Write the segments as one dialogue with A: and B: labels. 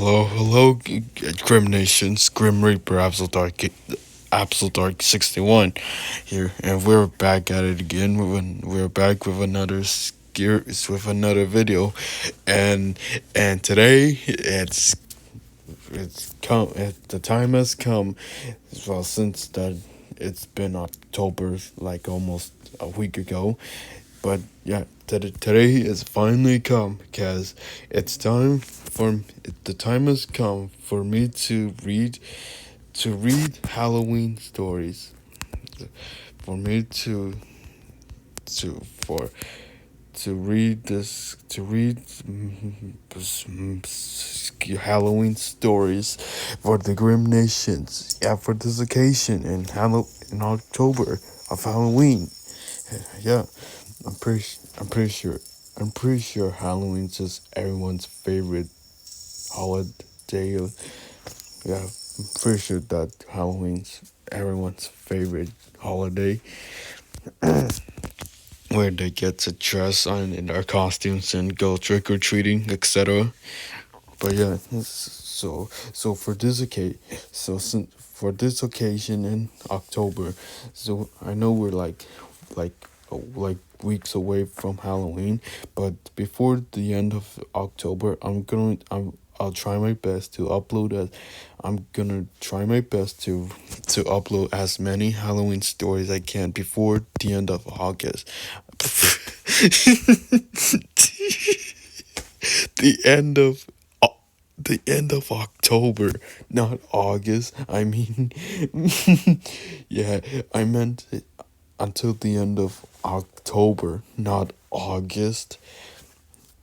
A: hello, Grim Nations, Grim Reaper, Absol Dark 61 here, and we're back at it again. We're back with another with another video, and today it's come. The time has come. Well, since that it's been October, like almost a week ago, but yeah, today is finally come because it's time for the time has come for me to read Halloween stories. For me to for to read this to read Halloween stories for the Grim Nations. Yeah, for this occasion in October of Halloween. Yeah, I'm pretty sure. I'm pretty sure Halloween's just everyone's favorite holiday. Yeah, I'm pretty sure that Halloween's everyone's favorite holiday where they get to dress on in their costumes and go trick or treating, etc. But yeah, so for this occasion, for this occasion in October, so I know we're like like weeks away from Halloween, but before the end of October, I'll try my best to upload as I'm gonna try my best to upload as many Halloween stories I can before the end of August. the end of the end of October, not August. I mean, yeah, I meant until the end of October, not August.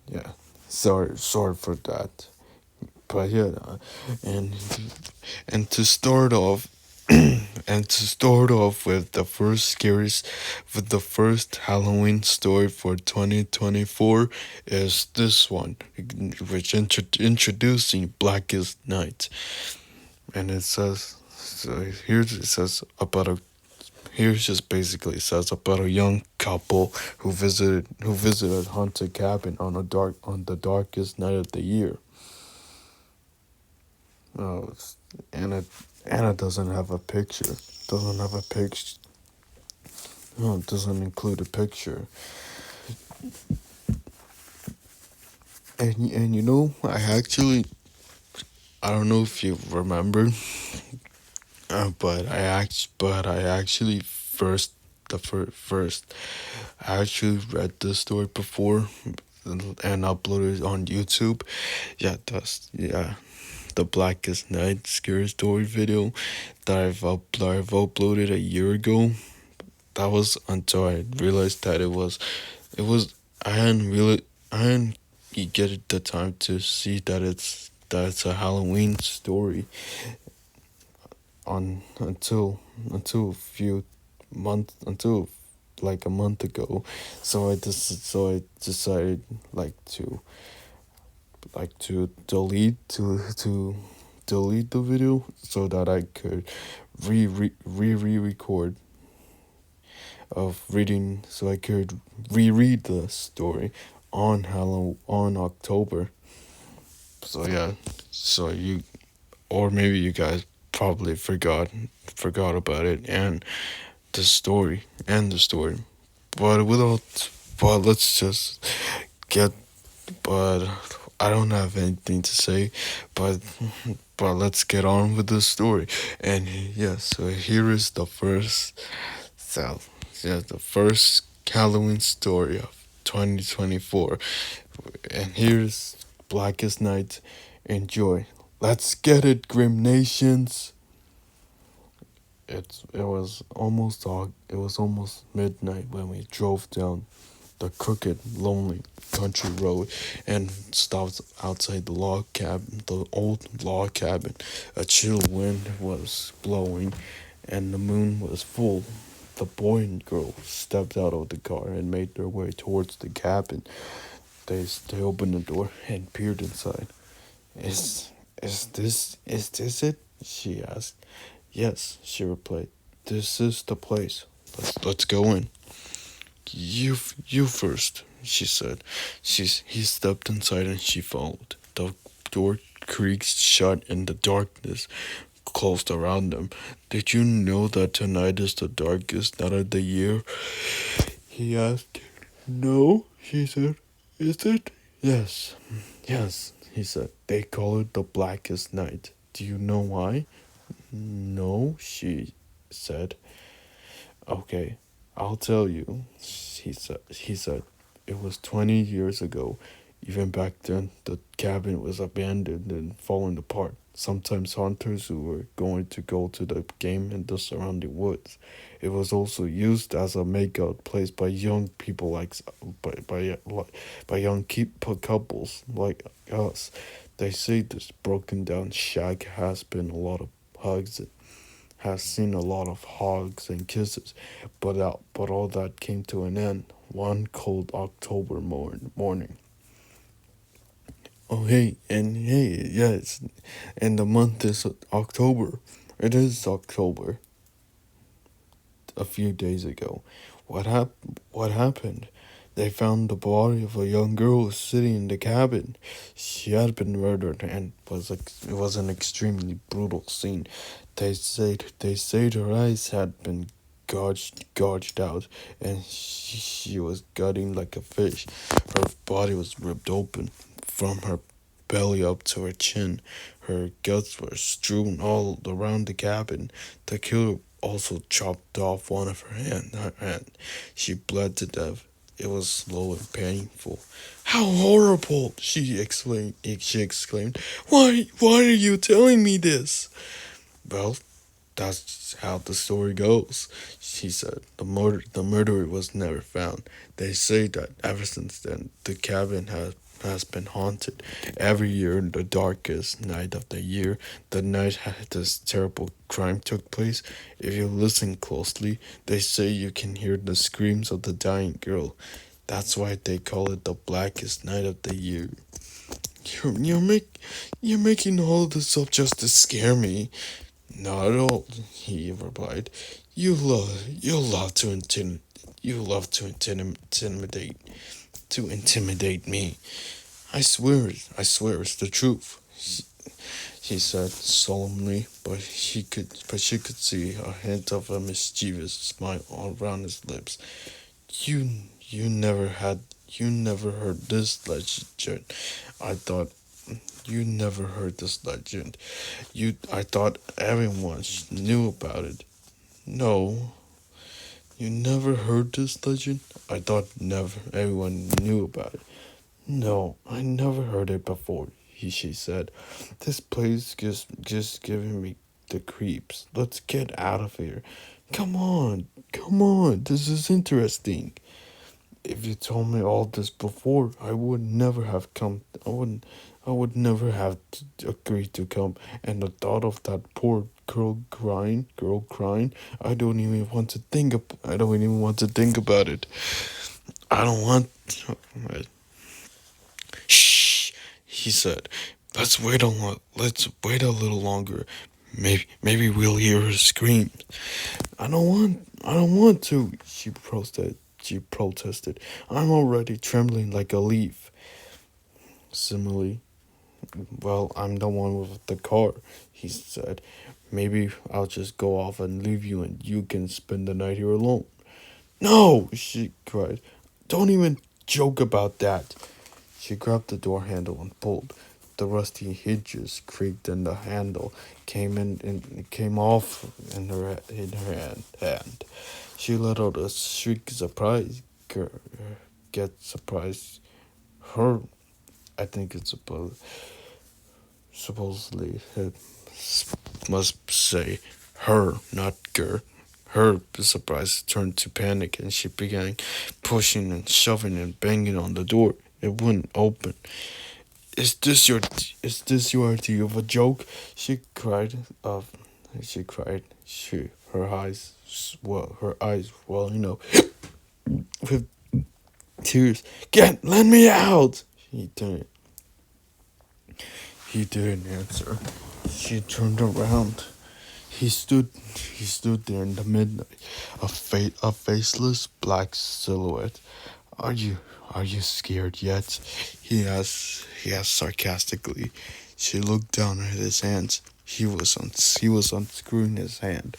A: Yeah, sorry for that. But yeah, and to start off, with the with the first Halloween story for 2024 is this one, which introducing Blackest Night, and it says so. It says about a Here's just basically says about a young couple who visited haunted cabin on the darkest night of the year. Oh, Anna Anna doesn't have a picture. Doesn't have a picture. No, it doesn't include a picture. And I don't know if you remember, but I actually first I actually read this story before and uploaded it on YouTube. Yeah, the Blackest Night scary story video that I've uploaded a year ago. That was until I realized that it was I hadn't really I hadn't get the time to see that it's a Halloween story on until a few months until like a month ago. So I decided to delete the video so that I could re-record of reading so I could reread the story on October. So yeah, so you or maybe you guys probably forgot about it and the story. But let's just get but I don't have anything to say, but let's get on with the story. And yeah, so here is the first so yeah, the first Halloween story of 2024. And here's Blackest Night. Enjoy. Let's get it, Grim Nations. It was almost midnight when we drove down the crooked, lonely country road and stopped outside the old log cabin. A chill wind was blowing and the moon was full. The boy and girl stepped out of the car and made their way towards the cabin. They opened the door and peered inside. Is this it? She asked. Yes, she replied. This is the place. Let's go in. You first, she said. He stepped inside and she followed. The door creaked shut and the darkness closed around them. Did you know that tonight is the darkest night of the year? He asked. No, she said. Is it? Yes. Yes, he said. They call it the blackest night. Do you know why? No, she said. Okay, I'll tell you. He said it was 20 years ago. Even back then, the cabin was abandoned and falling apart. Sometimes hunters who were going to go to the game in the surrounding woods. It was also used as a makeout place by young people by young couples like us. They say this broken down shack has been a lot of hugs has seen a lot of hugs and kisses, but all that came to an end one cold October morning. Oh hey, yes, and the month is October. It is October. A few days ago, What happened? They found the body of a young girl sitting in the cabin. She had been murdered, and it was an extremely brutal scene. They said her eyes had been gouged out, and she was gutting like a fish. Her body was ripped open from her belly up to her chin. Her guts were strewn all around the cabin. The killer also chopped off one of her hand. She bled to death. It was slow and painful. How horrible! She exclaimed. Why are you telling me this? Well, that's how the story goes, she said. The murderer was never found. They say that ever since then, the cabin has been haunted. Every year, the darkest night of the year, the night this terrible crime took place, if you listen closely, they say you can hear the screams of the dying girl. That's why they call it the blackest night of the year. You're, you're, make, you're making all this up just to scare me. Not at all, he replied. You love to intimidate me. I swear it's the truth. He said solemnly, but she could see a hint of a mischievous smile around his lips. You, you never heard this legend. I thought you never heard this legend. I thought everyone knew about it. No, you never heard this legend? I thought never everyone knew about it. No, I never heard it before, she said. This place just giving me the creeps. Let's get out of here. Come on, this is interesting. If you told me all this before, I would never have come. I would never have agreed to come. And the thought of that poor girl crying, I don't even want to think. I don't even want to think about it. I don't want. Shh, he said. Let's wait a little longer. Maybe we'll hear her scream. I don't want to. She protested. I'm already trembling like a leaf. Similarly, well, I'm the one with the car, he said. Maybe I'll just go off and leave you and you can spend the night here alone. No, she cried. Don't even joke about that. She grabbed the door handle and pulled. The rusty hinges creaked and the handle came off in her hand. She let out a shriek of surprise. Get surprised. Her, I think it's supposedly it must say her, not Ger. Her surprise turned to panic and she began pushing and shoving and banging on the door. It wouldn't open. Is this your idea of a joke? She cried. She cried. Her eyes, with tears. Let me out! He didn't answer. She turned around. He stood there in the midnight, a faceless black silhouette. Are you Are you scared yet? He asked sarcastically. She looked down at his hands. He was unscrewing his hand,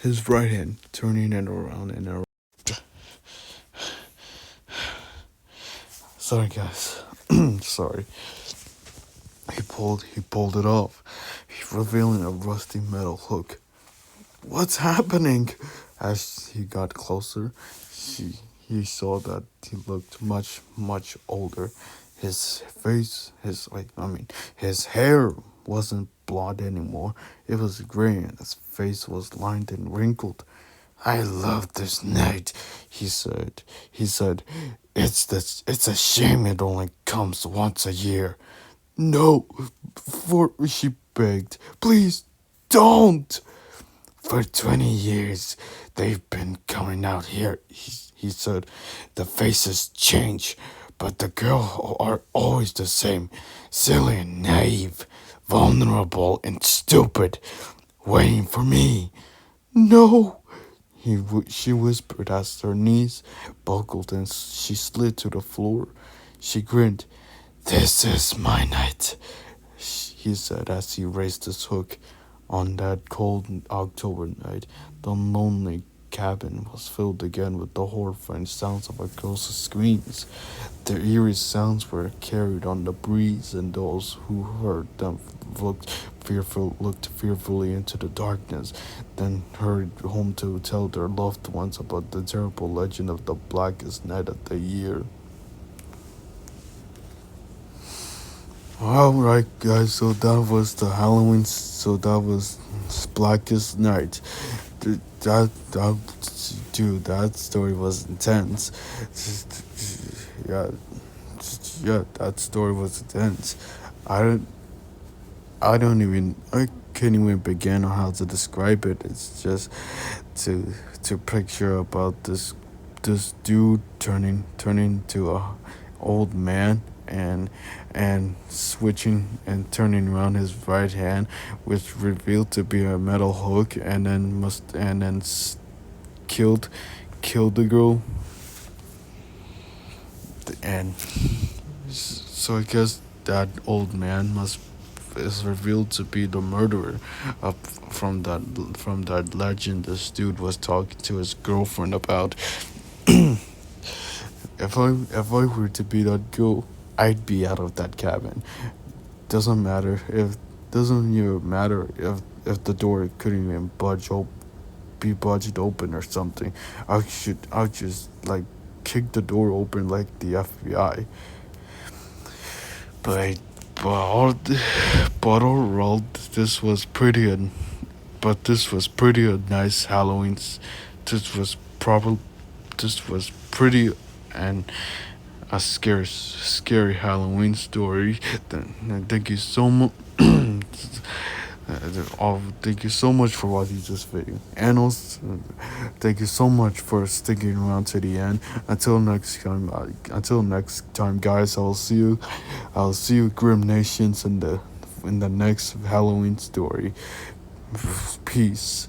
A: his right hand, turning it around and around. Sorry, guys. Sorry. He pulled it off, revealing a rusty metal hook. What's happening? As he got closer, he saw that he looked much older. His face, his hair wasn't blonde anymore. It was gray, and his face was lined and wrinkled. I love this night, he said. He said, it's a shame it only comes once a year. No, she begged. Please don't. For 20 years, they've been coming out here, he said. The faces change, but the girls are always the same. Silly and naive, vulnerable and stupid, waiting for me. No, she whispered as her knees buckled and she slid to the floor. She grinned. This is my night, he said as he raised his hook. On that cold October night, the lonely cabin was filled again with the horrifying sounds of a girl's screams. The eerie sounds were carried on the breeze, and those who heard them looked fearfully into the darkness, then hurried home to tell their loved ones about the terrible legend of the blackest night of the year. Alright, guys, so that was the Halloween, so that was Blackest Night. Dude, that story was intense. Yeah, yeah, that story was intense. I don't, I can't even begin on how to describe it. It's just to picture about this dude turning to a old man and switching and turning around his right hand, which revealed to be a metal hook, and then killed killed the girl, and so I guess that old man must is revealed to be the murderer of, from that legend this dude was talking to his girlfriend about. If I were to be that girl, I'd be out of that cabin. Doesn't even matter if the door couldn't even be budged open or something. I just like kick the door open like the FBI. But but all but overall this was pretty a nice Halloween. This was probably this was pretty and a scary Halloween story. Thank you so much. Thank you so much for watching this video, and also thank you so much for sticking around to the end. Until next time, guys. I'll see you, Grim Nations, in the next Halloween story. Peace.